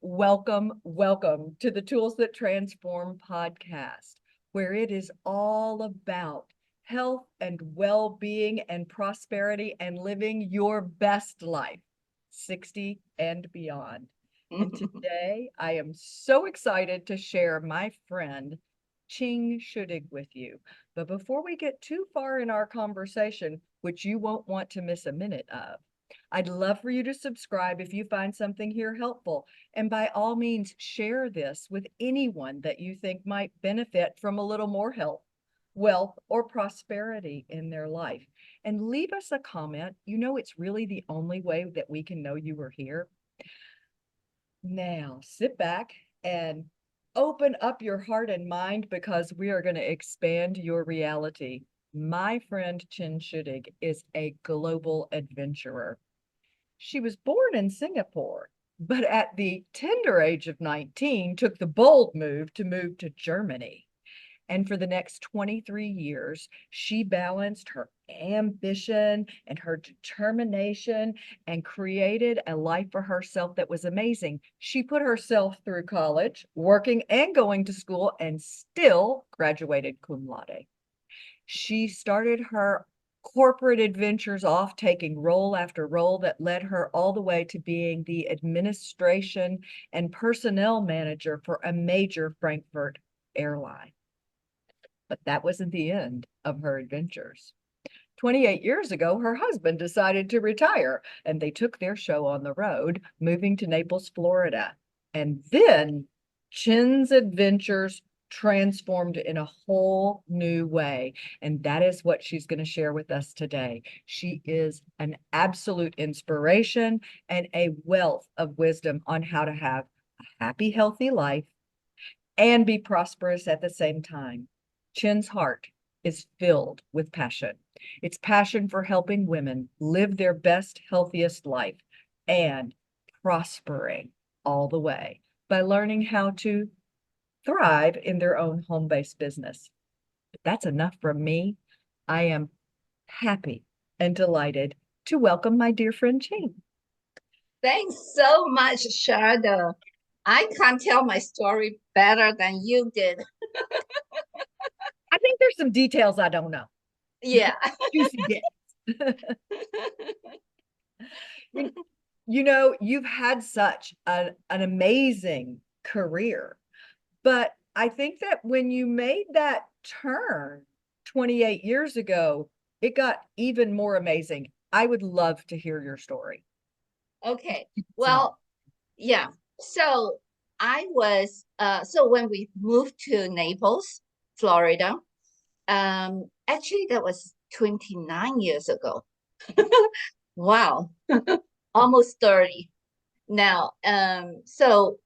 Welcome to the Tools That Transform podcast, where it is all about health and well-being and prosperity and living your best life, 60 and beyond. And today I am so excited to share my friend Ching Schueddig with you. But before we get too far in our conversation, which you won't want to miss a minute of, I'd love for you to subscribe if you find something here helpful. And by all means, share this with anyone that you think might benefit from a little more health, wealth, or prosperity in their life. And leave us a comment. You know, it's really the only way that we can know you were here. Now, sit back and open up your heart and mind because we are going to expand your reality. My friend Ching Schueddig is a global adventurer. She was born in Singapore, but at the tender age of 19, took the bold move to Germany. And for the next 23 years, she balanced her ambition and her determination and created a life for herself that was amazing. She put herself through college, working and going to school, and still graduated cum laude. She started her corporate adventures off, taking role after role that led her all the way to being the administration and personnel manager for a major Frankfurt airline. But that wasn't the end of her adventures. 28 years ago, her husband decided to retire, and they took their show on the road, moving to Naples, Florida. And then Chin's adventures transformed in a whole new way. And that is what she's going to share with us today. She is an absolute inspiration and a wealth of wisdom on how to have a happy, healthy life and be prosperous at the same time. Chin's heart is filled with passion. It's passion for helping women live their best, healthiest life and prospering all the way by learning how to thrive in their own home-based business. But that's enough from me. I am happy and delighted to welcome my dear friend Ching. Thanks so much, Sharada. I can't tell my story better than you did. I think there's some details I don't know. Yeah. Juicy bits. You know, you've had such an amazing career, but I think that when you made that turn 28 years ago, it got even more amazing. I would love to hear your story. Okay. Small. Well, yeah. So so when we moved to Naples, Florida, actually that was 29 years ago. Wow. Almost 30 now. So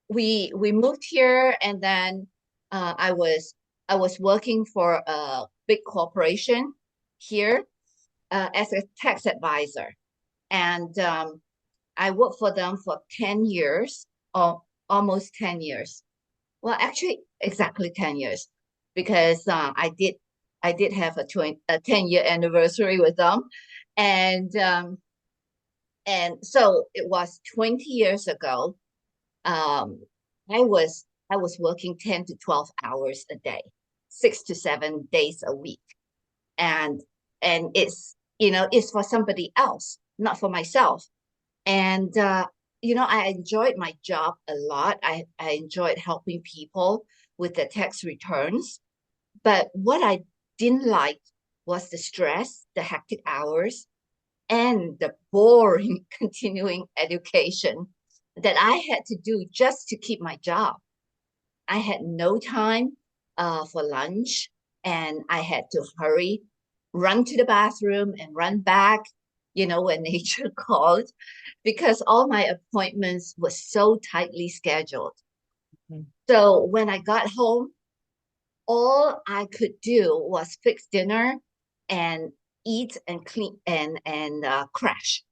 we moved here, and then I was working for a big corporation here as a tax advisor, and I worked for them for 10 years, or almost 10 years. Well, actually, exactly 10 years, because I did have a 10-year anniversary with them, and so it was 20 years ago. um, I was working 10 to 12 hours a day, 6 to 7 days a week. And it's, it's for somebody else, not for myself. And I enjoyed my job a lot. I enjoyed helping people with their tax returns. But what I didn't like was the stress, the hectic hours, and the boring continuing education that I had to do just to keep my job. I had no time for lunch, and I had to hurry, run to the bathroom and run back, when nature called, because all my appointments were so tightly scheduled. Mhm. So when I got home, all I could do was fix dinner and eat and clean and crash.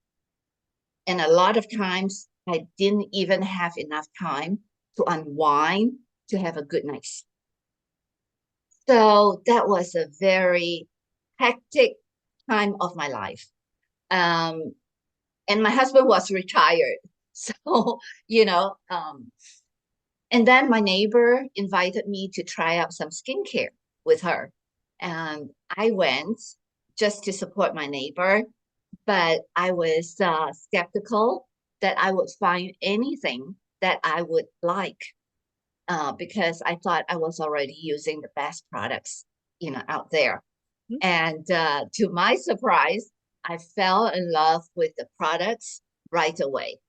And a lot of times I didn't even have enough time to unwind, to have a good night's. So that was a very hectic time of my life. And my husband was retired. So, you know, and then my neighbor invited me to try out some skincare with her. And I went just to support my neighbor, but I was skeptical that I would find anything that I would like because I thought I was already using the best products, out there. Mhm. And to my surprise, I fell in love with the products right away.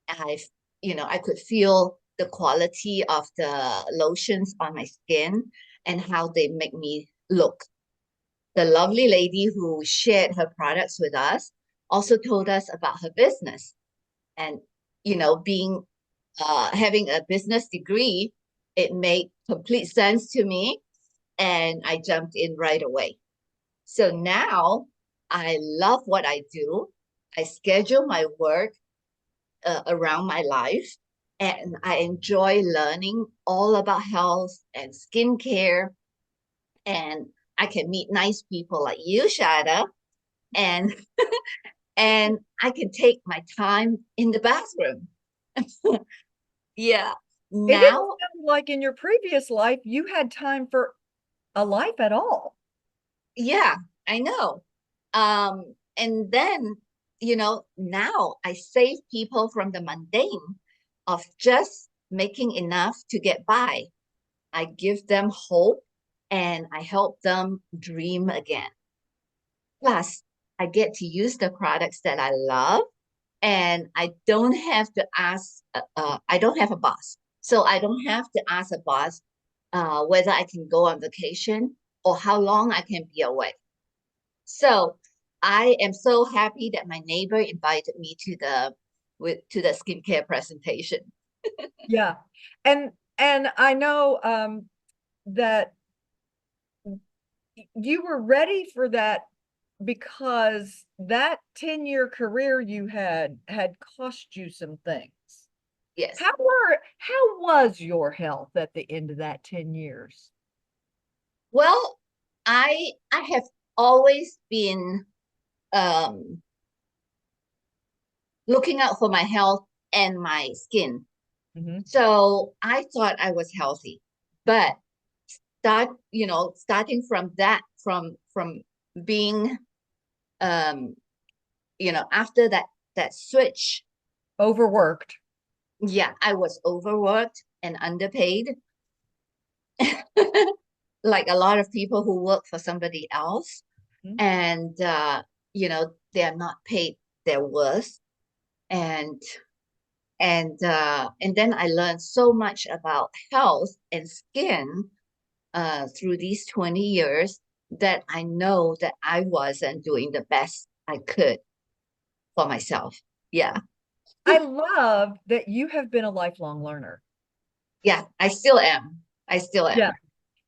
I, I could feel the quality of the lotions on my skin and how they make me look. The lovely lady who shared her products with us also told us about her business. And, being having a business degree, it made complete sense to me. And I jumped in right away. So now I love what I do. I schedule my work around my life, and I enjoy learning all about health and skincare. And I can meet nice people like you, Shada, and and I can take my time in the bathroom. Yeah. It didn't Now, sound like in your previous life you had time for a life at all. yeah, I know. And then, now I save people from the mundane of just making enough to get by. I give them hope and I help them dream again. Plus, I get to use the products that I love, and I don't have to ask, I don't have a boss. So I don't have to ask a boss whether I can go on vacation or how long I can be away. So I am so happy that my neighbor invited me to the skincare presentation. Yeah. And I know that you were ready for that because that 10-year career you had cost you some things. Yes. How was your health at the end of that 10 years? Well, I have always been um looking out for my health and my skin. Mhm. So I thought I was healthy, but starting from that, from being, um, after that switch, Overworked. yeah, I was overworked and underpaid, like a lot of people who work for somebody else, Mhm. and they are not paid their worth, and and then I learned so much about health and skin through these 20 years that I know that I wasn't doing the best I could for myself. Yeah. I love that you have been a lifelong learner. Yeah, I still am. I still Yeah. am.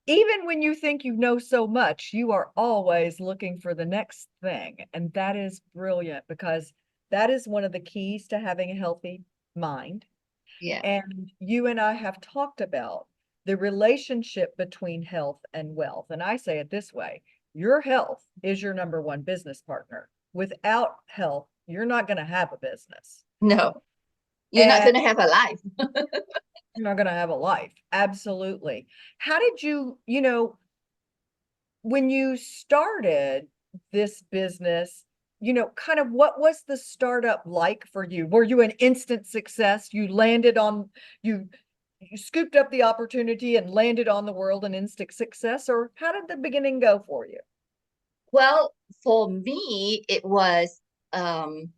Even when you think you know so much, you are always looking for the next thing. And that is brilliant because that is one of the keys to having a healthy mind. Yeah. And you and I have talked about the relationship between health and wealth. And I say it this way, your health is your number one business partner. Without health, you're not going to have a business. No, you're not And going to have a life. you're not going to have a life. Absolutely. How did when you started this business, kind of what was the startup like for you? Were you an instant success? You you scooped up the opportunity and landed on the world an instant success, or how did the beginning go for you? Well, for me, it was um,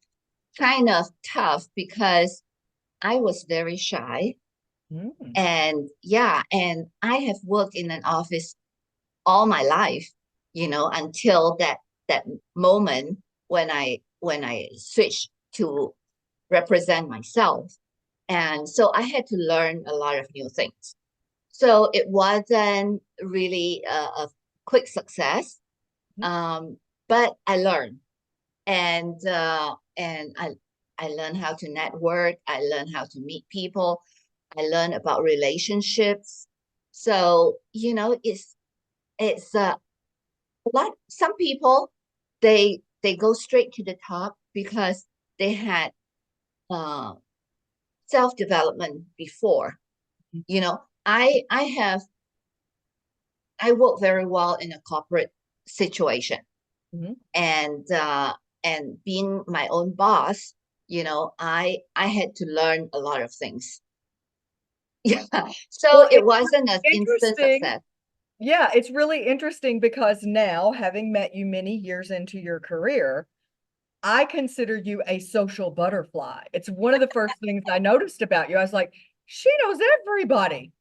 kind of tough because I was very shy. Mm. And yeah, and I have worked in an office all my life, until that moment when I switched to represent myself. And so I had to learn a lot of new things. So it wasn't really a quick success, um, but I learned, and I learned how to network. I learned how to meet people. I learned about relationships. So it's a lot. Some people they go straight to the top because they had uh self-development before. You know, I work very well in a corporate situation, Mhm. and being my own boss, I had to learn a lot of things. Yeah. So Well, it it's wasn't an instant interesting. success. Yeah, it's really interesting because now, having met you many years into your career, I consider you a social butterfly. It's one of the first things I noticed about you. I was like, she knows everybody.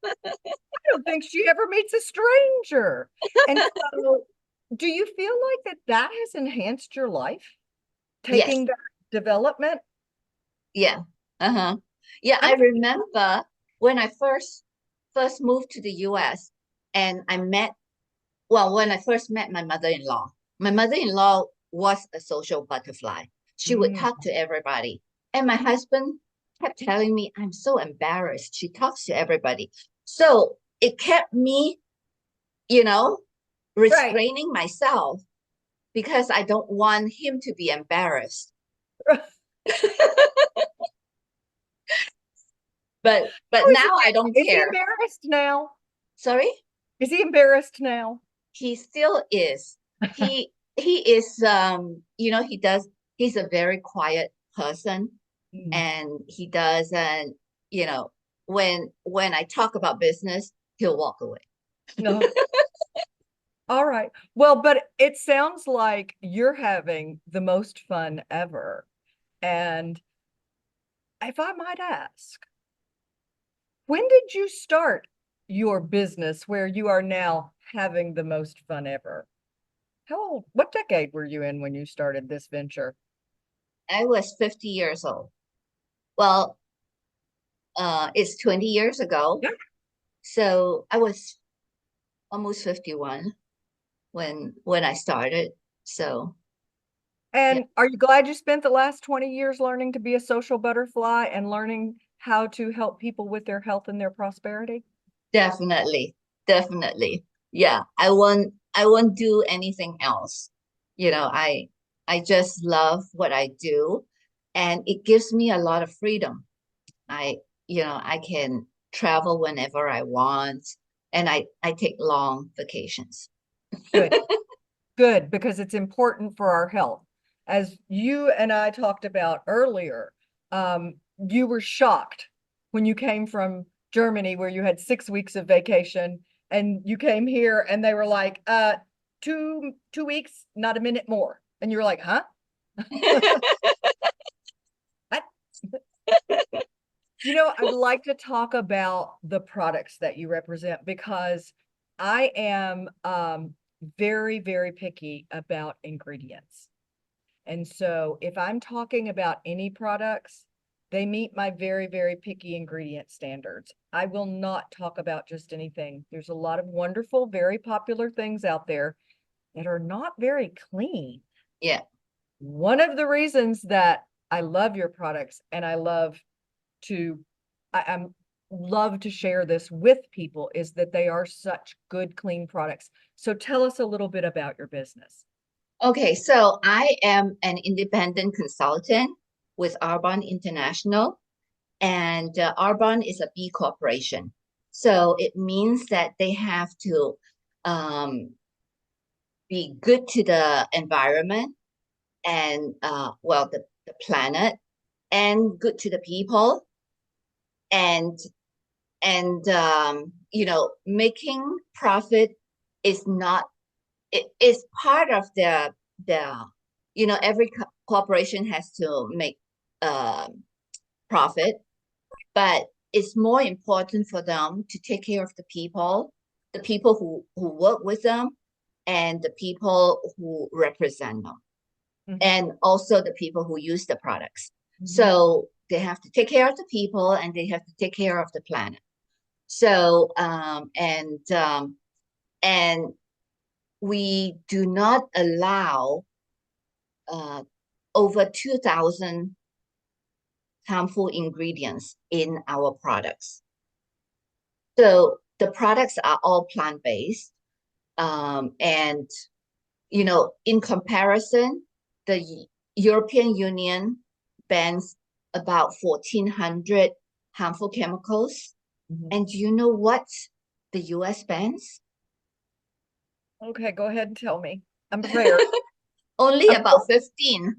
I don't think she ever meets a stranger. And so, do you feel like that has enhanced your life, Yes. taking that development? Yeah. Uh-huh. Yeah, I I'm remember when I first moved to the US, and when I first met my mother-in-law. My mother-in-law was a social butterfly. She would Mm, talk to everybody. And my husband kept telling me, I'm so embarrassed. She talks to everybody. So it kept me, you know, right. restraining myself because I don't want him to be embarrassed. But How is he? now I don't Is he care. embarrassed now? Sorry? Is he embarrassed now? He still is. He is he's a very quiet person, Mm, and he doesn't, you know, when I talk about business, he'll walk away. no. All right. Well, but it sounds like you're having the most fun ever. And if I might ask, when did you start your business where you are now having the most fun ever? How old, what decade were you in when you started this venture? I was 50 years old. Well, it's 20 years ago. Yeah. So I was almost 51 when I started. So yeah, And are you glad you spent the last 20 years learning to be a social butterfly and learning how to help people with their health and their prosperity? definitely, definitely. Yeah, I won't do anything else. You know, I just love what I do, and it gives me a lot of freedom. I, I can travel whenever I want, and I take long vacations. Good. Good, because it's important for our health. As you and I talked about earlier, you were shocked when you came from Germany where you had 6 weeks of vacation and you came here and they were like, 2 weeks, not a minute more. And you were like, huh? What? I'd like to talk about the products that you represent because I am very, very picky about ingredients. And so if I'm talking about any products, they meet my very, very picky ingredient standards. I will not talk about just anything. There's a lot of wonderful, very popular things out there that are not very clean. Yeah. One of the reasons that I love your products and to, I'm love to share this with people is that they are such good, clean products. So tell us a little bit about your business. Okay, so I am an independent consultant with Arbonne International, and Arbonne is a B corporation. So it means that they have to um, be good to the environment and the planet, and good to the people, and making profit is not, it is part of the every corporation has to make profit, but it's more important for them to take care of the people who work with them, and the people who represent them, Mhm, and also the people who use the products. mhm. So they have to take care of the people, and they have to take care of the planet. So and we do not allow uh, over 2,000 harmful ingredients in our products. So the products are all plant-based. And, in comparison, the European Union bans about 1,400 harmful chemicals. Mhm. And do you know what the US bans? Okay, go ahead and tell me. I'm prepared. Only I'm about 15.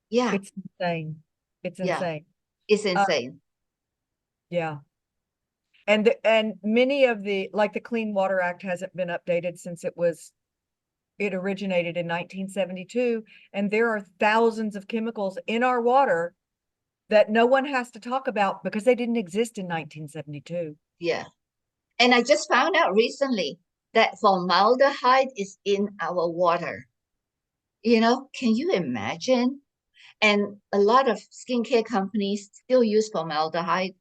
Yeah, It's insane. It's yeah, insane. it's Uh, insane. yeah. And many of the, like the Clean Water Act hasn't been updated since it originated in 1972, and there are thousands of chemicals in our water that no one has to talk about because they didn't exist in 1972. Yeah. And I just found out recently that formaldehyde is in our water. Can you imagine? And a lot of skincare companies still use formaldehyde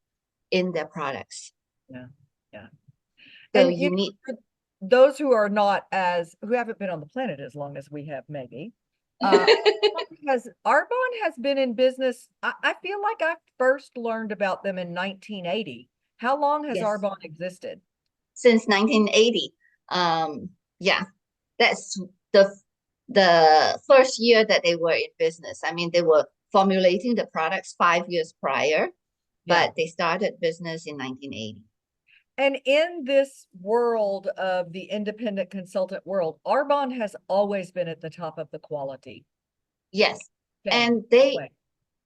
in their products. Yeah. Yeah. So And you need, for those who are not who haven't been on the planet as long as we have, maybe, uh, Arbonne has been in business. I feel like I first learned about them in 1980. How long has yes, Arbonne existed? since 1980. Yeah, that's the the first year that they were in business. I mean, they were formulating the products 5 years prior, Yeah. but they started business in 1980. And in this world of the independent consultant world, Arbonne has always been at the top of the quality Yes. chain. And they, Always.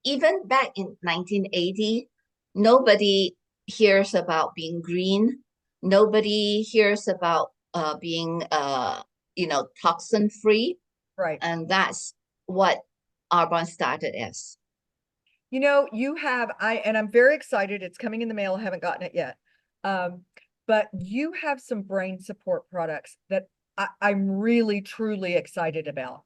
even back in 1980, nobody hears about being green. Nobody hears about being, toxin free. Right. And that's what Arbonne started as. I'm very excited. It's coming in the mail. I haven't gotten it yet. Um, but you have some brain support products that I'm really, truly excited about.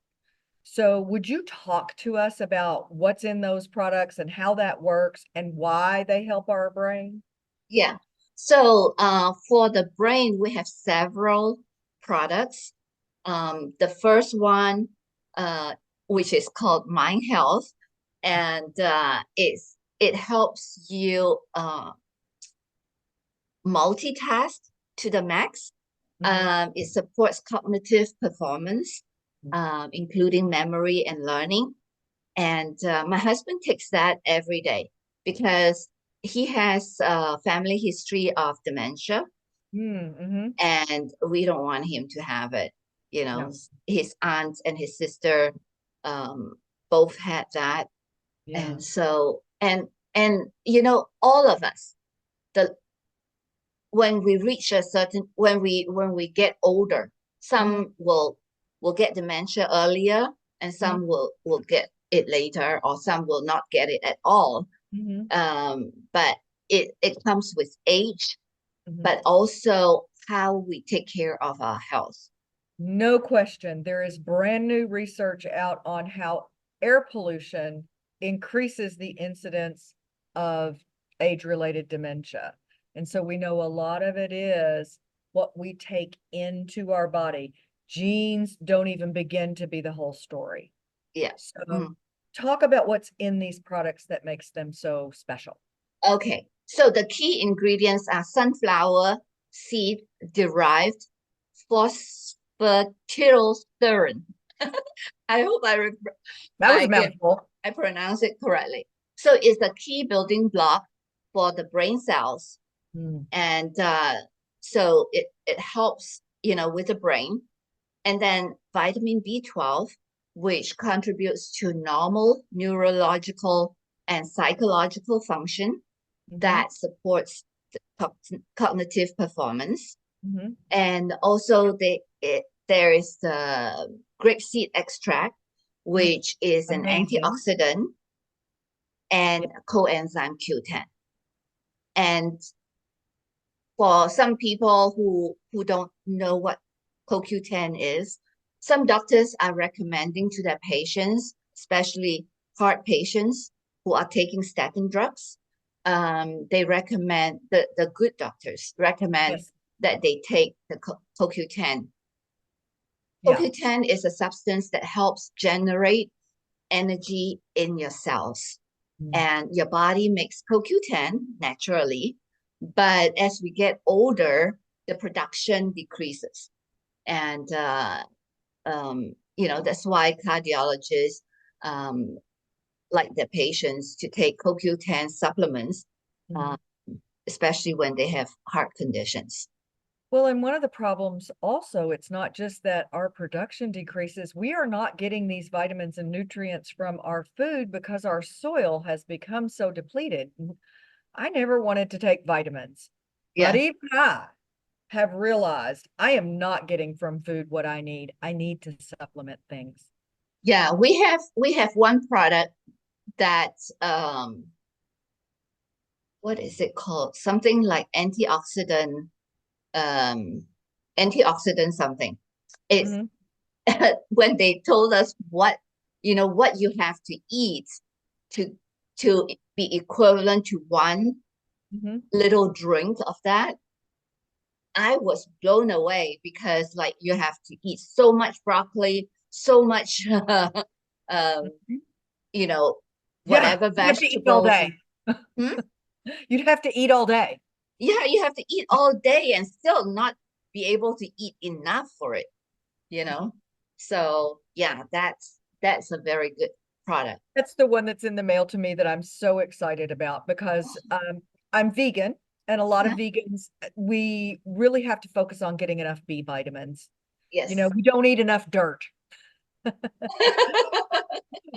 So would you talk to us about what's in those products and how that works and why they help our brain? Yeah. So for the brain, we have several products. The first one, uh, which is called Mind Health, and it helps you multitask to the max. Mhm. It supports cognitive performance, including memory and learning. And my husband takes that every day because he has a family history of dementia, Mm-hmm. and we don't want him to have it. No. His aunt and his sister um, both had that, Yeah. and so all of us, the when we reach a certain when we get older, Mhm. some will get dementia earlier, and Mhm. some will get it later, or some will not get it at all. Mhm. But it comes with age, Mhm. but also how we take care of our health. No question. There is brand new research out on how air pollution increases the incidence of age-related dementia. And so we know a lot of it is what we take into our body. Genes don't even begin to be the whole story. Yeah. So Mm. talk about what's in these products that makes them so special. Okay. So the key ingredients are sunflower seed derived phosphatidylserine. I hope That was I a get mouthful. I pronounce it correctly. So it's the key building block for the brain cells, Mm. and so it helps with the brain. And then vitamin B12, which contributes to normal neurological and psychological function Mhm. that supports cognitive performance. Mhm. And also there is the grapeseed extract, Mm. which is an Amazing. antioxidant Yeah. and coenzyme Q10. And for some people who don't know what CoQ10 is, some doctors are recommending to their patients, especially heart patients who are taking statin drugs. They recommend the good doctors recommend Yes. that they take the CoQ10. Yeah. CoQ10 is a substance that helps generate energy in your cells, Mm. and your body makes CoQ10 naturally. But as we get older, the production decreases. And, that's why cardiologists um, like their patients to take CoQ10 supplements, uh, Mhm. especially when they have heart conditions. Well, and one of the problems also, it's not just that our production decreases. We are not getting these vitamins and nutrients from our food because our soil has become so depleted. I never wanted to take vitamins, but Yeah. even I have realized I am not getting from food what I need. I need to supplement things. Yeah, we have one product that what is it called? Something like um antioxidant something. It's Hmm. when they told us what you have to eat to to be equivalent to one Hmm. little drink of that, I was blown away because like you have to eat so much broccoli, so much Hmm. you know, Yeah, whatever you'd have to eat all vegetables day. and hmm? You'd have to eat all day. Yeah, you have to eat all day and still not be able to eat enough for it, you know? So yeah, that's a very good product. That's the one that's in the mail to me that I'm so excited about because I'm vegan, and a lot of Yeah. vegans, we really have to focus on getting enough B vitamins. You know, Yes. we don't eat enough dirt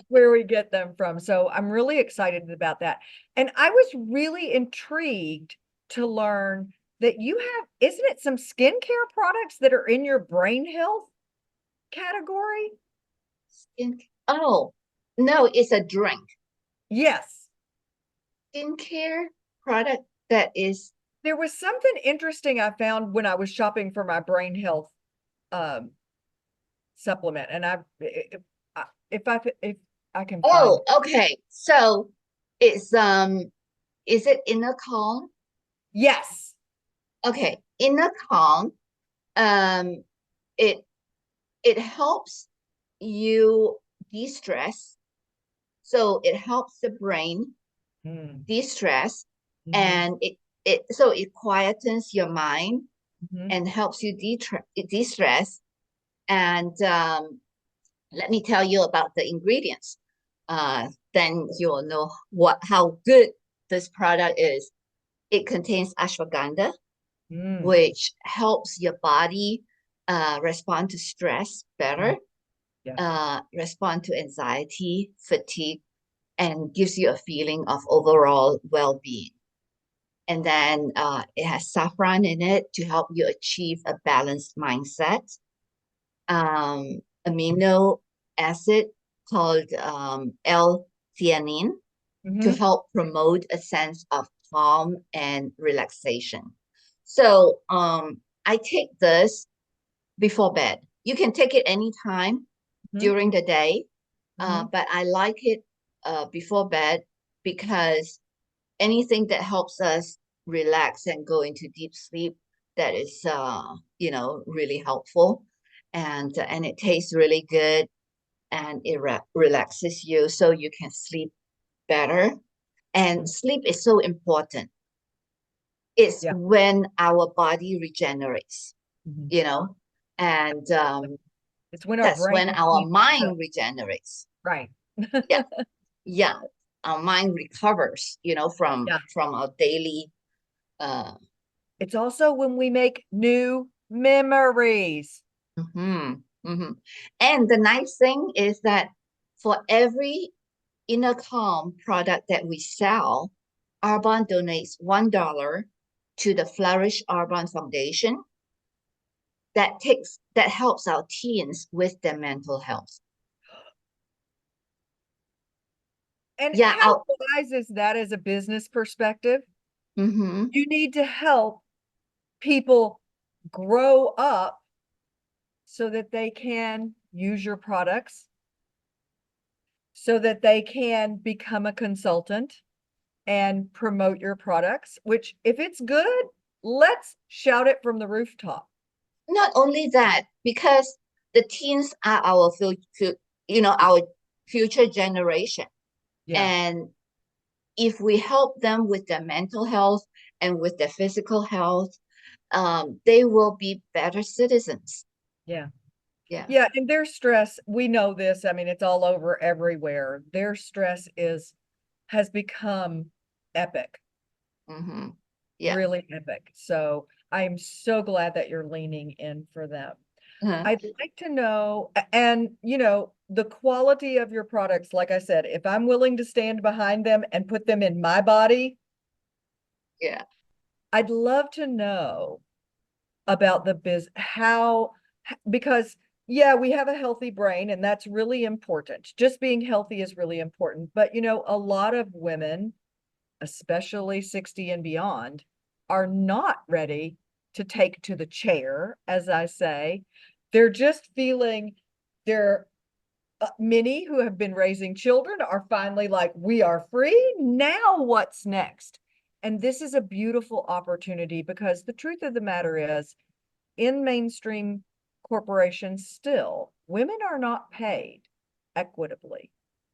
where we get them from. So I'm really excited about that. And I was really intrigued to learn that you have, isn't it some skincare products that are in your brain health category? Oh, no, it's a drink. Yes. Skincare product that is, There was something interesting I found when I was shopping for my brain health um supplement, and if I can find. oh, okay. So it's is it inner calm? Yes. Okay, inner calm. Um, it it helps you de-stress. So it helps the brain Mm, de-stress, hmm. and it quietens your mind Hmm. and helps you de-stress. And let me tell you about the ingredients. Then you'll know what how good this product is. It contains ashwagandha, Mm, which helps your body respond to stress better, mm, yeah. respond to anxiety, fatigue, and gives you a feeling of overall well-being. And then it has saffron in it to help you achieve a balanced mindset. Amino acid called L-theanine to Hmm. help promote a sense of calm and relaxation. So I take this before bed. You can take it anytime Hmm. during the day, Hmm. but I like it before bed because anything that helps us relax and go into deep sleep, that is really helpful, and it tastes really good, and it relaxes you so you can sleep better. And sleep is so important. It's Yeah. when our body regenerates, Hmm. you know and It's when our that's when brain our needs to, mind regenerates. right. Yeah, yeah, our mind recovers, Yeah. from our daily uh It's also when we make new memories. mhm, mhm. And the nice thing is that for every inner calm product that we sell, Arbonne donates $1 to the Flourish Arbonne Foundation that helps our teens with their mental health. And Yeah, how wise is that as a business perspective? mhm. You need to help people grow up so that they can use your products, so that they can become a consultant and promote your products, which if it's good, let's shout it from the rooftop. Not only that, because the teens are our future, our future generation. Yeah. And if we help them with their mental health and with their physical health, they will be better citizens. Yeah. Yeah. Yeah, and their stress, we know this. I mean, it's all over everywhere. Their stress has become epic, Mm-hmm. Yeah. really epic. So I'm so glad that you're leaning in for them. Uh-huh. I'd like to know, and the quality of your products, like I said, if I'm willing to stand behind them and put them in my body, Yeah. I'd love to know about the because yeah, we have a healthy brain and that's really important. Just being healthy is really important. But a lot of women, especially 60 and beyond, are not ready to take to the chair, as I say. They're just feeling they're many who have been raising children are finally like, we are free. Now what's next? And this is a beautiful opportunity because the truth of the matter is, in mainstream corporations, still, women are not paid equitably.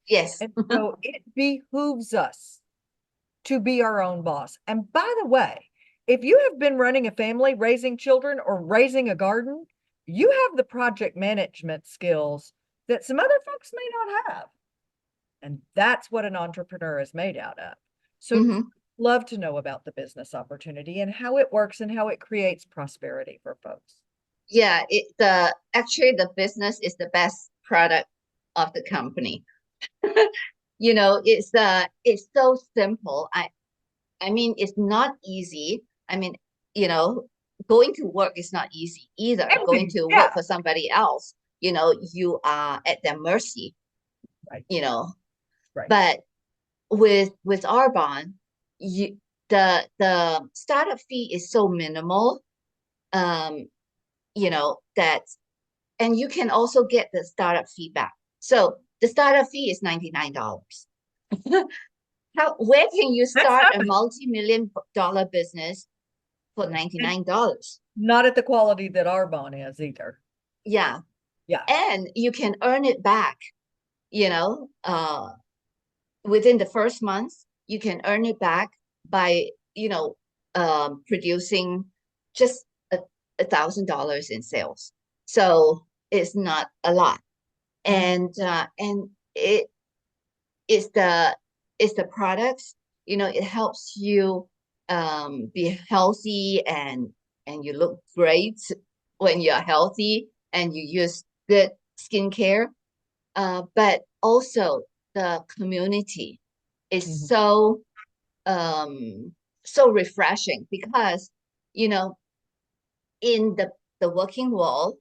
Yes. And so it behooves us to be our own boss. And by the way, if you have been running a family, raising children, or raising a garden, you have the project management skills that some other folks may not have. And that's what an entrepreneur is made out of. So, Mm-hmm. love to know about the business opportunity and how it works and how it creates prosperity for folks. Yeah, the actually the business is the best product of the company. It's so simple. I mean it's not easy. I mean, you know, going to work is not easy either. Going to work Yeah, for somebody else, you are at their mercy, right, you know. right. But with Arbonne, you the startup fee is so minimal, um, that and you can also get the startup feedback. So the startup fee is $99. Where can you That's start a nothing. multi-million dollar business for And $99? not at the quality that Arbonne is either. Yeah. Yeah. And you can earn it back, you know, within the first month, you can earn it back by, producing just $1,000 in sales. So it's not a lot. Mhm, And it is the products, it helps you be healthy, and you look great when you're healthy and you use good skincare. But also the community is mhm, um so refreshing because you know in the working world,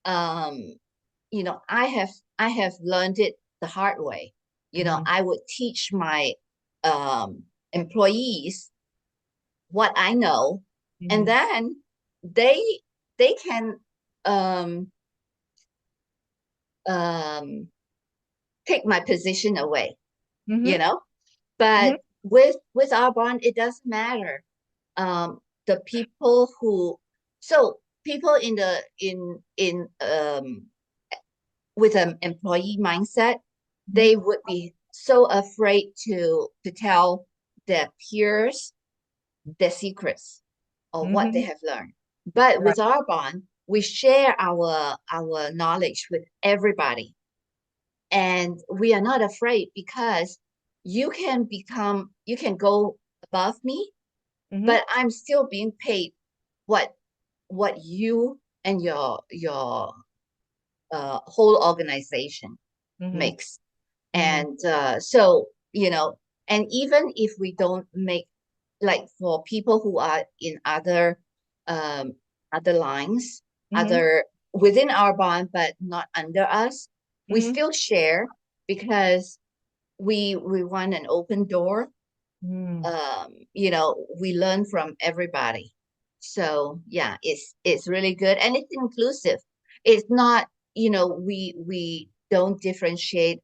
um I have learned it the hard way. mhm, I would teach my employees what I know, and mhm, then they they can um um take my position away, you mhm, know. mhm, But with Arbonne, it doesn't matter. The people who so people in with an employee mindset, mhm, they would be so afraid to tell their peers their secrets or what they mhm. have learned. But Right. with Arbonne, we share our knowledge with everybody, and we are not afraid because you can go above me, Mhm, but I'm still being paid what you and your whole organization mhm, makes. mhm, And so, and even if we don't make, like for people who are in um, other lines, mhm, other within our bond, but not under us, we mhm, still share because we want an open door. mhm. We learn from everybody. So yeah, it's really good and it's inclusive. It's not, we don't differentiate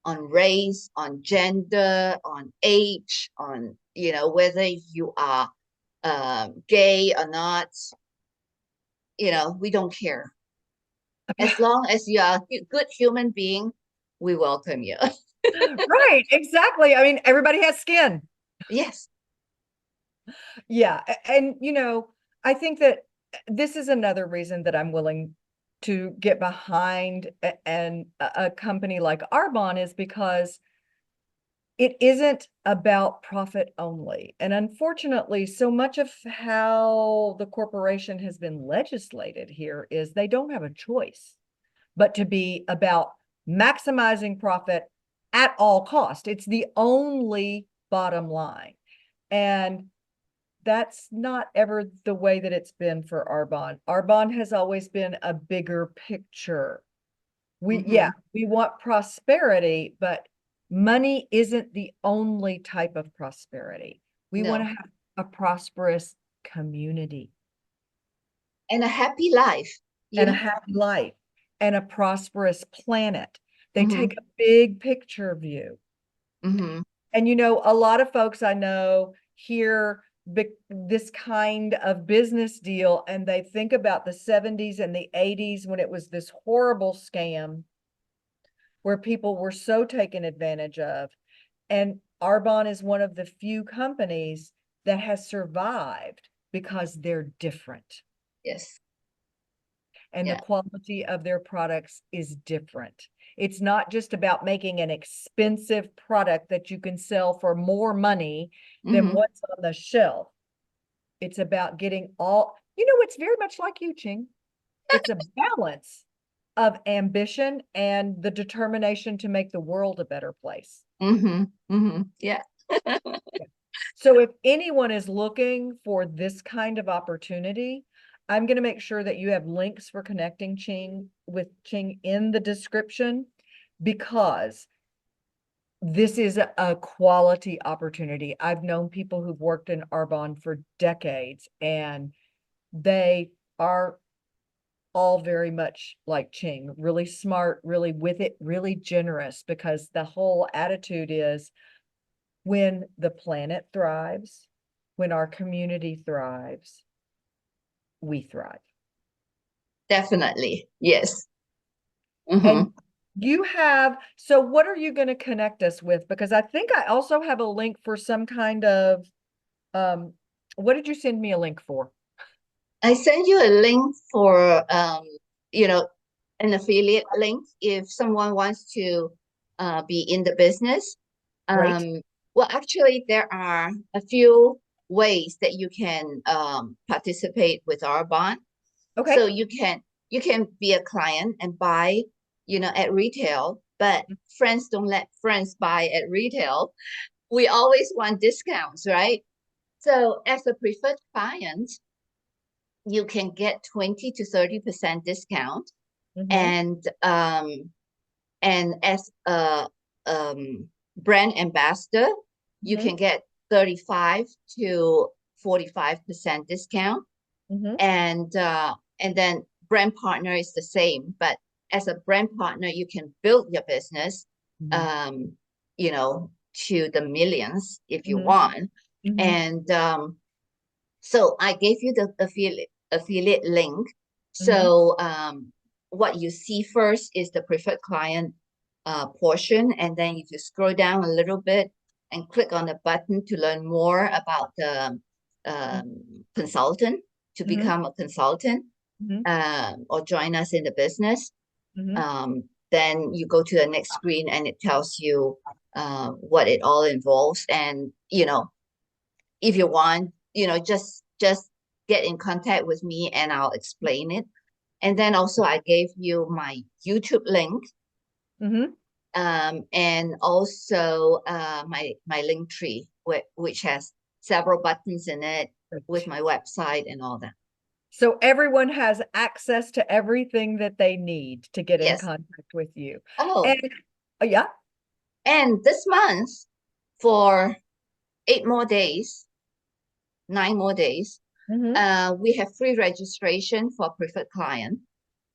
on race, on gender, on age, on whether you are gay or not. We don't care. As long as you are a good human being, we welcome you. Right, exactly. I mean, everybody has skin. Yes. Yeah, and I think that this is another reason that I'm willing. to get behind a company like Arbonne is because it isn't about profit only. And unfortunately, so much of how the corporation has been legislated here is they don't have a choice but to be about maximizing profit at all cost. It's the only bottom line. And that's not ever the way that it's been for Arbonne. Arbonne has always been a bigger picture. Mm-hmm. We want prosperity, but money isn't the only type of prosperity. We want to No. have a prosperous community And a happy life, you and a know? happy life and a prosperous planet. They Mm-hmm. take a big picture view. Mm-hmm. And a lot of folks I know hear this kind of business deal and they think about the 70s and the 80s when it was this horrible scam where people were so taken advantage of. And Arbonne is one of the few companies that has survived because they're different Yes. and the Yeah. quality of their products is different. It's not just about making an expensive product that you can sell for more money than Mm-hmm. what's on the shelf. It's about getting it's very much like you, Ching. It's a balance of ambition and the determination to make the world a better place. Mm-hmm. Mm-hmm. Yeah. So if anyone is looking for this kind of opportunity, I'm going to make sure that you have links for connecting Ching with Ching in the description because this is a quality opportunity. I've known people who've worked in Arbonne for decades and they are all very much like Ching, really smart, really with it, really generous because the whole attitude is when the planet thrives, when our community thrives, we thrive. Definitely. Yes. Mm-hmm. And so what are you going to connect us with? Because I think I also have a link for some kind of, um, what did you send me a link for? I send you a link for you know, an affiliate link if someone wants to be in the business. Great. Well, actually, there are a few ways that you can participate with our bond. So Okay. you can be a client and buy, at retail, but friends don't let friends buy at retail. We always want discounts, right? So as a preferred client, you can get 20 to 30% discount. Mm-hmm. And as a brand ambassador, you Mm-hmm. can get 35 to 45% discount. Mm-hmm. And then brand partner is the same, but as a brand partner, you can build your business, Mm-hmm. um, to the millions if you Mm-hmm. want. Mm-hmm. And so I gave you the affiliate link. Mm-hmm. So what you see first is the preferred client portion, and then if you scroll down a little bit and click on the button to learn more about the consultant, to Mm-hmm. become a consultant, Mm-hmm. or join us in the business, Mm-hmm. then you go to the next screen and it tells you what it all involves. And if you want, just get in contact with me and I'll explain it. And then also I gave you my YouTube link, Mm-hmm. and also my link tree, which has several buttons in it with Great. my website and all that. So everyone has access to everything that they need to get in Yes. contact with you. Oh, And yeah. and this month, for 8 more days, 9 more days, Mm-hmm. we have free registration for preferred client.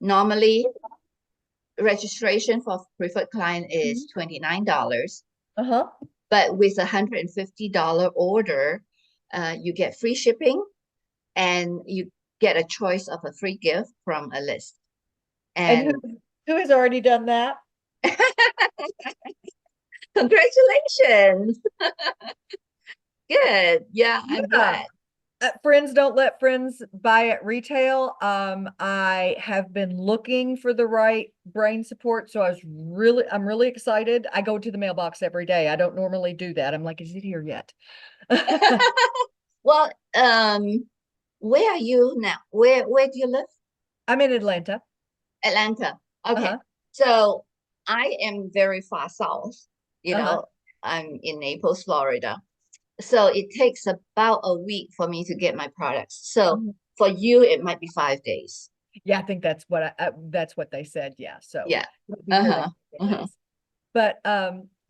Normally, registration for preferred client is $29, Uh-huh. but with a $150 order, you get free shipping and you get a choice of a free gift from a list. And And who has already done that? congratulations. Good. Yeah, I'm Yeah. glad. Friends don't let friends buy at retail. I have been looking for the right brain support, so I'm really excited. I go to the mailbox every day. I don't normally do that. I'm like, is it here yet? Well, where are you now? Where do you live? I'm in Atlanta. Atlanta. Okay. Uh-huh. So I am very far south, you Uh-huh. know, I'm in Naples, Florida. So it takes about a week for me to get my products. So Mhm. for you, it might be 5 days. Yeah, I think that's what they said. Yeah. So Yeah. it'll be here in a Uh-huh. couple of Uh-huh. days. But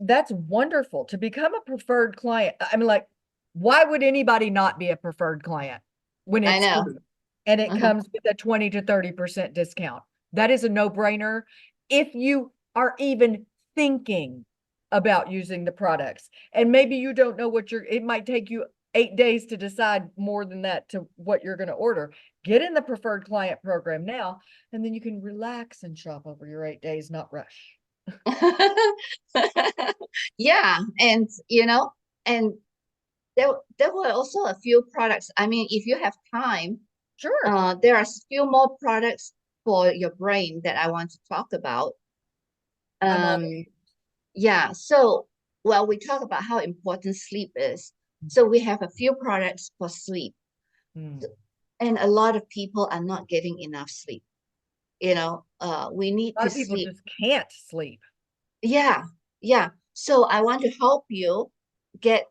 that's wonderful to become a preferred client. I mean, like, why would anybody not be a preferred client when I it's know. free and it Uh-huh. comes with a 20 to 30% discount? That is a no-brainer if you are even thinking about using the products. And maybe you don't know it might take you 8 days to decide more than that to what you're going to order. Get in the preferred client program now, and then you can relax and shop over your 8 days, not rush. Yeah, and and there were also a few products. I mean, if you have time, Sure. there are few more products for your brain that I want to talk about. I'm all Um, yeah, so well, we talk about how important sleep is. So we have a few products for sleep, Hmm. and a lot of people are not getting enough sleep. We need A lot to of people sleep. just can't sleep. Yeah, yeah. So I want to help you get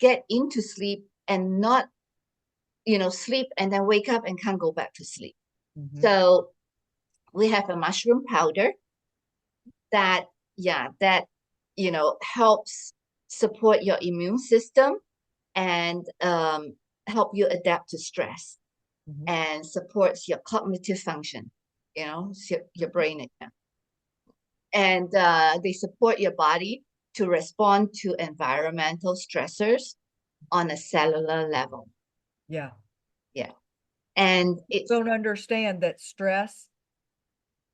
get into sleep and not, sleep and then wake up and can't go back to sleep. Mhm. So we have a mushroom powder that, yeah, that, helps support your immune system and help you adapt to stress Mhm. and supports your cognitive function, your brain again. And they support your body to respond to environmental stressors on a cellular level. Yeah. Yeah. And it's, Don't understand that stress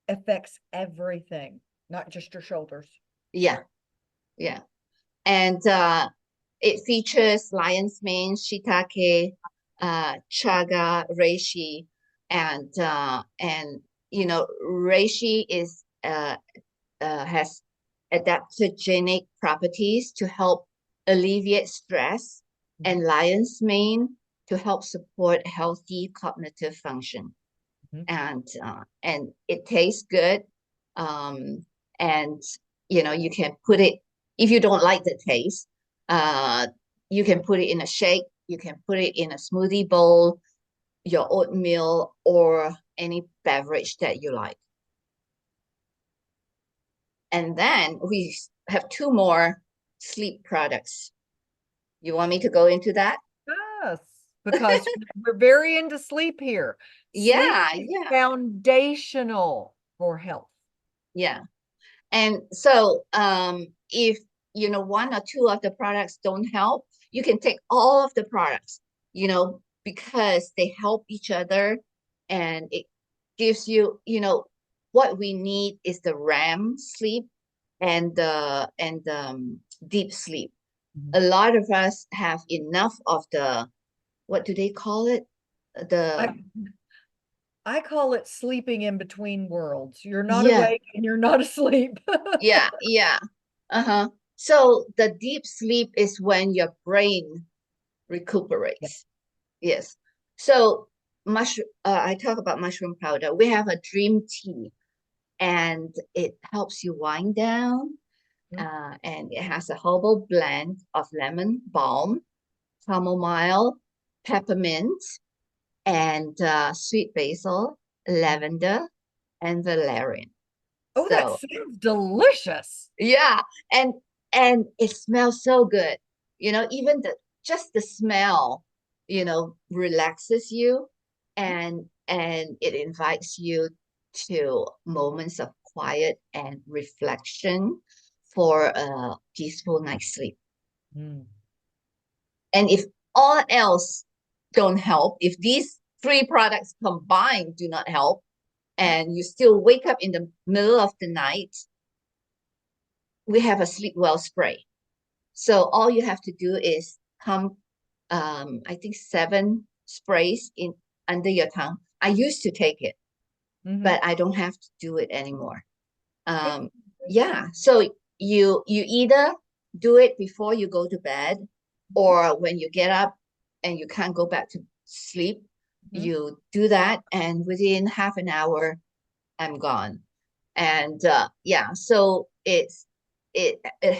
affects everything, not just your shoulders. yeah, yeah. And it features lion's mane, shiitake, chaga, reishi, and reishi has adaptogenic properties to help alleviate stress, Mhm. and lion's mane to help support healthy cognitive function. Mhm. And it tastes good. Um, and you can put it, if you don't like the taste, uh, you can put it in a shake, you can put it in a smoothie bowl, your oatmeal, or any beverage that you like. And then we have two more sleep products. You want me to go into that? Yes, because we're very into sleep here. Sleep Yeah, is yeah, foundational for health. yeah. And so if one or two of the products don't help, you can take all of the products, because they help each other, and it gives you, what we need is the REM sleep and deep sleep. Mhm. A lot of us have enough of the, what do they call it? The, I I call it sleeping in between worlds. You're not yeah, awake and you're not asleep. yeah, yeah. Uh-huh. So the deep sleep is when your brain Yeah. recuperates. Yes. So I talk about mushroom powder. We have a dream tea, and it helps you wind down. Mhm. And it has a herbal blend of lemon balm, chamomile, peppermint, and sweet basil, lavender, and valerian. Oh, that So sounds delicious. yeah, and and it smells so good. Even just the smell, relaxes you, and it invites you to moments of quiet and reflection for a peaceful night's sleep. Mm. And if all else don't help, if these three products combined do not help, and you still wake up in the middle of the night, we have a sleep well spray. So all you have to do is come, I think 7 sprays in under your tongue. I used to take it, Mm-hmm. but I don't have to do it anymore. It's Um, yeah, so you either do it before you go to bed, or when you get up and you can't go back to sleep, mm-hmm. you do that, and within half an hour, I'm gone. And yeah, so it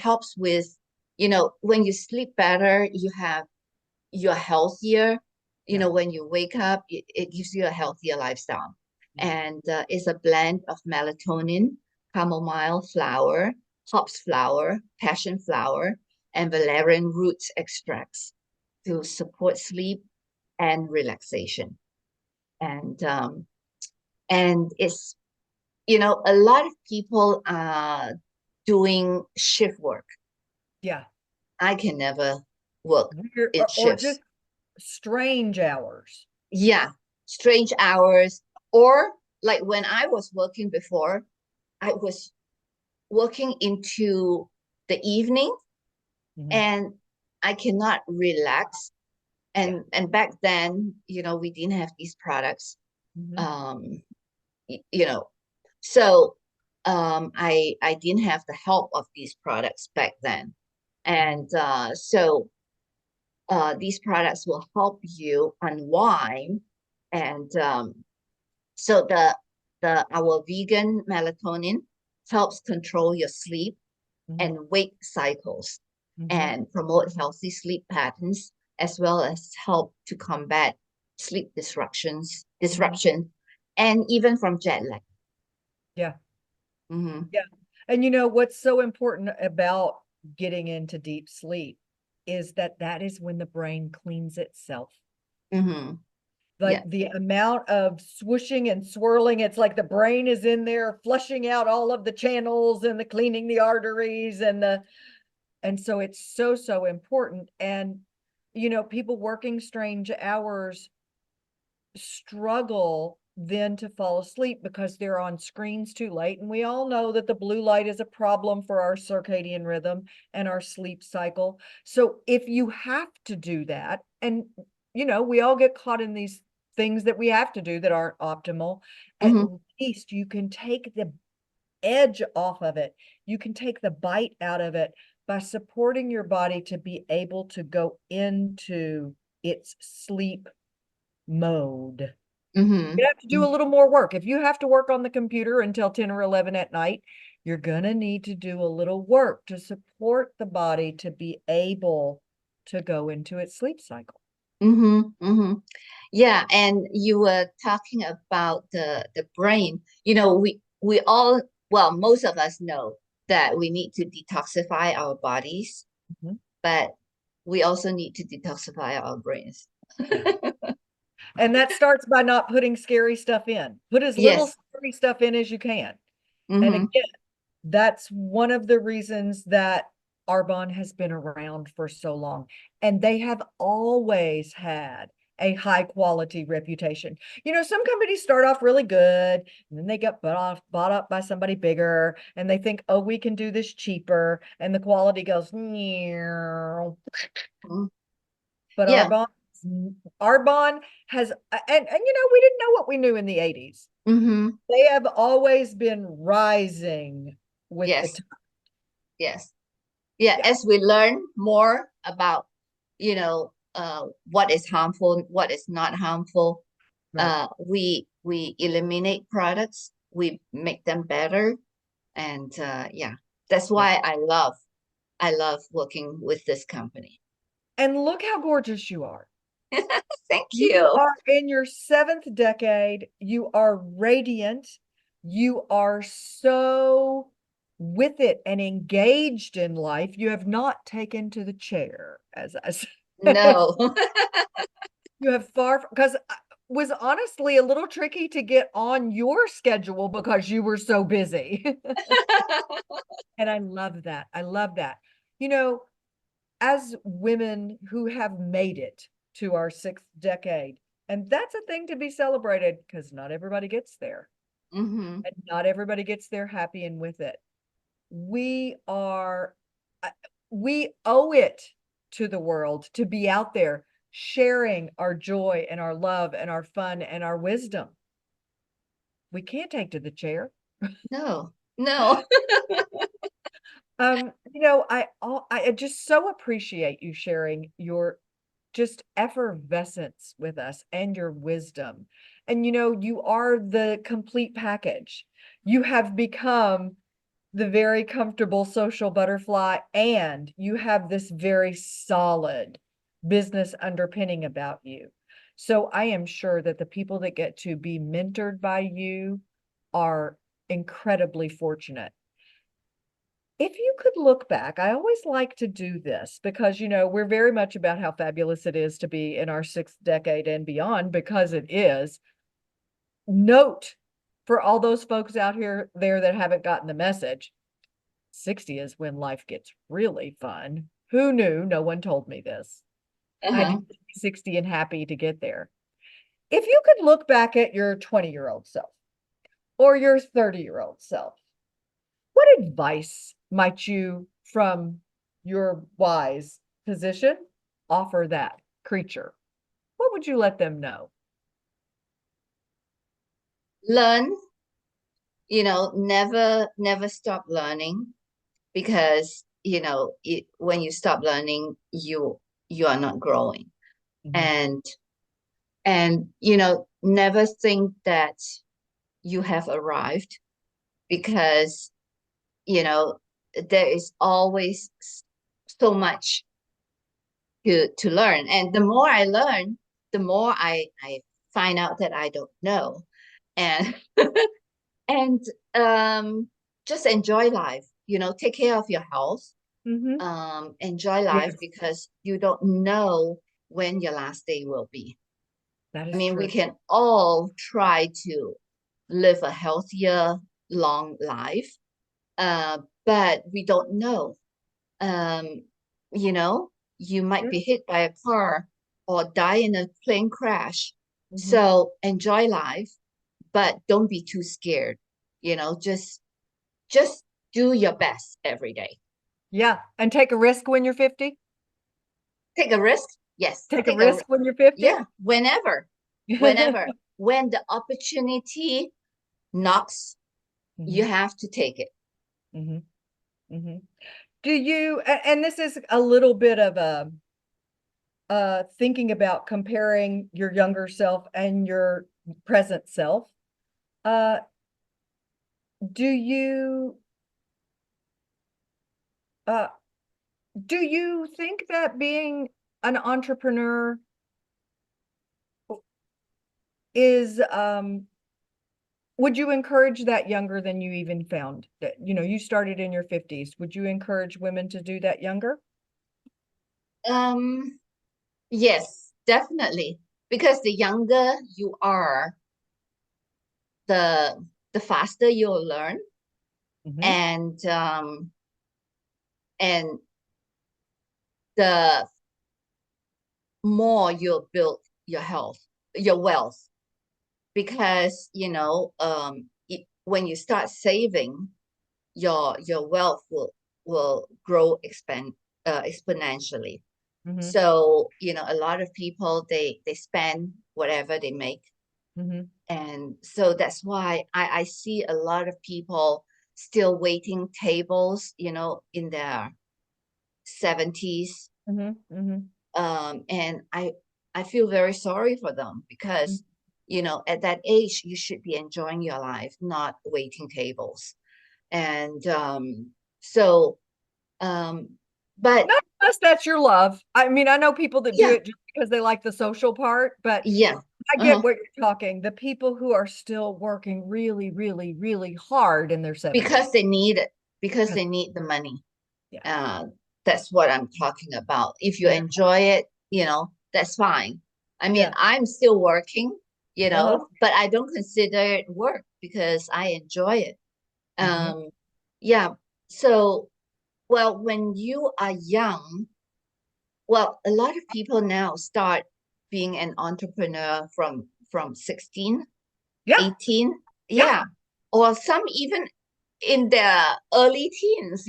helps with, when you sleep better, you're healthier. Yeah. When you wake up, it gives you a healthier lifestyle. Mm-hmm. And it's a blend of melatonin, chamomile flower, hops flower, passion flower, and valerian root extracts to support sleep and relaxation. And it's, a lot of people are doing shift work. Yeah. I can never work Weird, in or shifts. just strange hours. Yeah, strange hours. Or like when I was working before, I was working into the evening, Mm-hmm. and I cannot relax. Yeah. And back then, we didn't have these products. Mm-hmm. Um, you know, so I didn't have the help of these products back then. Mm-hmm. And these products will help you unwind. And so the our vegan melatonin helps control your sleep Mm-hmm. and wake cycles Mm-hmm. and promote healthy sleep patterns, as well as help to combat sleep Mm-hmm. disruption, and even from jet lag. Yeah. Mm-hmm. Yeah. And what's so important about getting into deep sleep is that that is when the brain cleans itself. Mm-hmm. Like Yeah. the amount of swooshing and swirling, it's like the brain is in there flushing out all of the channels and the cleaning the arteries and so it's so, so important. And people working strange hours struggle then to fall asleep because they're on screens too late. And we all know that the blue light is a problem for our circadian rhythm and our sleep cycle. So if you have to do that, and we all get caught in these things that we have to do that aren't optimal, at Mm-hmm. least you can take the edge off of it. You can take the bite out of it by supporting your body to be able to go into its sleep mode. Mm-hmm. You have to do a little more work. If you have to work on the computer until 10 or 11 at night, you're going to need to do a little work to support the body to be able to go into its sleep cycle. Mm-hmm. Mm-hmm. Yeah, and you were talking about the brain. We all, well, most of us know that we need to detoxify our bodies, Mhm. but we also need to detoxify our brains. Yeah. And that starts by not putting scary stuff in. Put as little Yes. scary stuff in as you can. And Mm-hmm. again, that's one of the reasons that Arbonne has been around for so long. And they have always had a high quality reputation. Some companies start off really good, and then they get bought up by somebody bigger, and they think, oh, we can do this cheaper, and the quality goes, "Meow." But Yeah. Arbonne has, and we didn't know what we knew in the 80s. Mm-hmm. They have always been rising with the Yes. time. Yes. Yeah. Yeah, As we learn more about, what is harmful, what is not harmful, right. we eliminate products, we make them better. And yeah, that's Yeah. why I love working with this company. And look how gorgeous you are. Thank You you. are in your seventh decade. You are radiant. You are so with it and engaged in life. You have not taken to the chair, as I said. No. You have far, because was honestly a little tricky to get on your schedule because you were so busy. And I love that. I love that. You know, as women who have made it to our sixth decade, and that's a thing to be celebrated because not everybody gets there, Hmm. and not everybody gets there happy and with it. We are, we owe it to the world to be out there sharing our joy and our love and our fun and our wisdom. We can't take to the chair. No, no. I just so appreciate you sharing your just effervescence with us and your wisdom. And you are the complete package. You have become the very comfortable social butterfly, and you have this very solid business underpinning about you. So I am sure that the people that get to be mentored by you are incredibly fortunate. If you could look back, I always like to do this because, we're very much about how fabulous it is to be in our sixth decade and beyond, because it is. Note for all those folks out here there that haven't gotten the message, 60 is when life gets really fun. Who knew? No one told me this. I had to Uh-huh. be 60 and happy to get there. If you could look back at your 20-year-old self or your 30-year-old self, what advice might you, from your wise position, offer that creature? What would you let them know? Learn, never stop learning, because when you stop learning, you are not growing. Mhm. And never think that you have arrived, because you know there is always so much to learn. And the more I learn, the more I find out that I don't know. And and just enjoy life, take care of your health. Mhm. Enjoy life, Yes, because you don't know when your last day will be. that I is mean, we true. can all try to live a healthier, long life, but we don't know. Um, you know, you might Yeah. be hit by a car or die in a plane crash. Mhm. So enjoy life, but don't be too scared. Just do your best every day. Yeah, and take a risk when you're 50. Take a risk. Yes, Take a risk when you're 50. yeah, whenever, when the opportunity knocks, you Mhm. have to take it. Mhm. Mhm. And this is a little bit of a thinking about comparing your younger self and your present self. Uh, do you uh do you think that being an entrepreneur is would you encourage that younger than you even found that, you started in your 50s? Would you encourage women to do that younger? Um, yes, definitely. Because the younger you are, the faster you'll learn, Hmm. and the more you'll build your health, your wealth. Because when you start saving, your wealth will grow exponentially. Hmm. So a lot of people, they spend whatever they make. Hmm. And so that's why I see a lot of people still waiting tables, in their 70s. Hmm. Hmm. And I feel very sorry for them, because at that age you should be enjoying your life, not waiting tables. And so um but Not unless that's your love. I mean, I know people that do yeah, it just because they like the social part, but yeah, I get uh-huh. what you're talking. The people who are still working really, really, really hard in their Because 70s. they need it, because Yes. they need the money. Yeah. uh that's what I'm talking about. If you Yeah. enjoy it, that's fine. I mean, Yeah. I'm still working, Uh-huh. but I don't consider it work, because I enjoy it. Hmm. Yeah. So, well, when you are young, well, a lot of people now start being an entrepreneur from 16, Yeah. 18. Yeah. Yeah. Or some even in their early teens,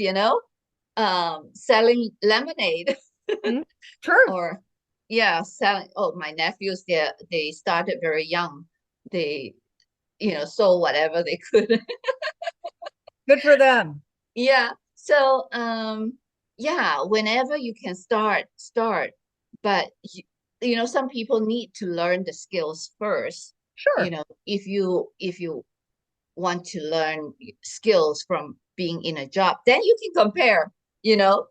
selling lemonade. Mhm. True. Or yeah, selling. Oh, my nephews, they started very young. They, sold whatever they could. Good for them. Yeah. So, yeah, whenever you can start. But some people need to learn the skills first. Sure. If you want to learn skills from being in a job, then you can compare, you know,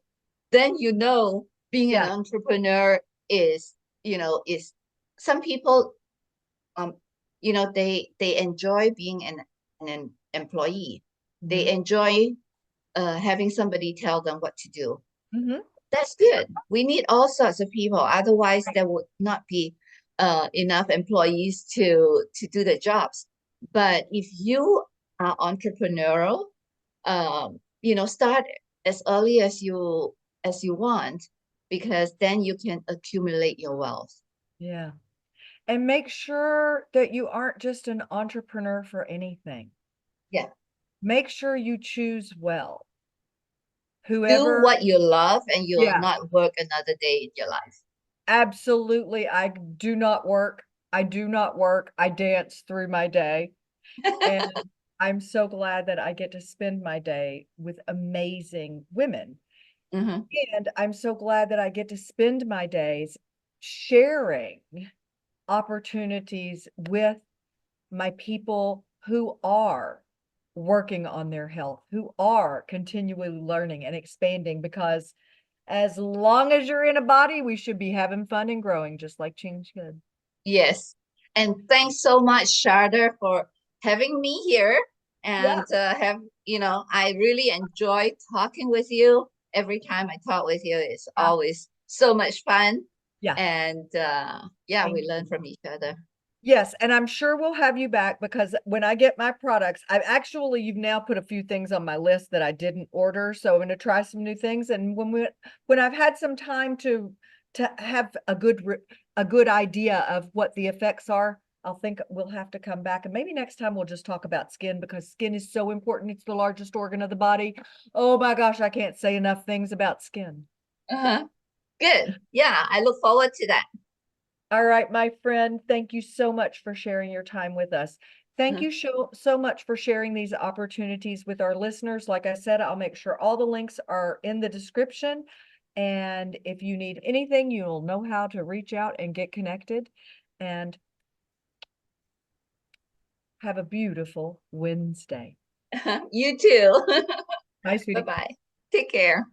then being an Yeah. entrepreneur is some people um they enjoy being an employee. They Hmm. enjoy having somebody tell them what to do. Hmm. That's Sure. good. We need all sorts of people. Otherwise, there would not be enough employees to do the jobs. But if you are entrepreneurial, start as early as you want, because then you can accumulate your wealth. Yeah. And make sure that you aren't just an entrepreneur for anything. Yeah. Make sure you choose well. Do Whoever, what you love and you'll yeah, not work another day in your life. absolutely. I do not work. I do not work. I dance through my day. And I'm so glad that I get to spend my day with amazing women. Hmm. And I'm so glad that I get to spend my days sharing opportunities with my people who are working on their health, who are continually learning and expanding, because as long as you're in a body, we should be having fun and growing, just like Ching should. Yes. And thanks so much, Sharda, for having me here. Yeah. And I really enjoy talking with you. Every time I talk with you, it's Yeah. always so much fun. Yeah. And yeah, Thank we learn you. from each other. Yes, and I'm sure we'll have you back because when I get my products, you've now put a few things on my list that I didn't order, so I'm going to try some new things. And when I've had some time to have a good idea of what the effects are, I'll think we'll have to come back, and maybe next time we'll just talk about skin because skin is so important. It's the largest organ of the body. Oh my gosh, I can't say enough things about skin. Uh-huh. Good. Yeah, I look forward to that. All right, my friend, thank you so much for sharing your time with us. Thank Uh-huh. you so much for sharing these opportunities with our listeners. Like I said, I'll make sure all the links are in the description. And if you need anything, you'll know how to reach out and get connected. And have a beautiful Wednesday. You too. Bye, sweetie. Bye-bye. Take care.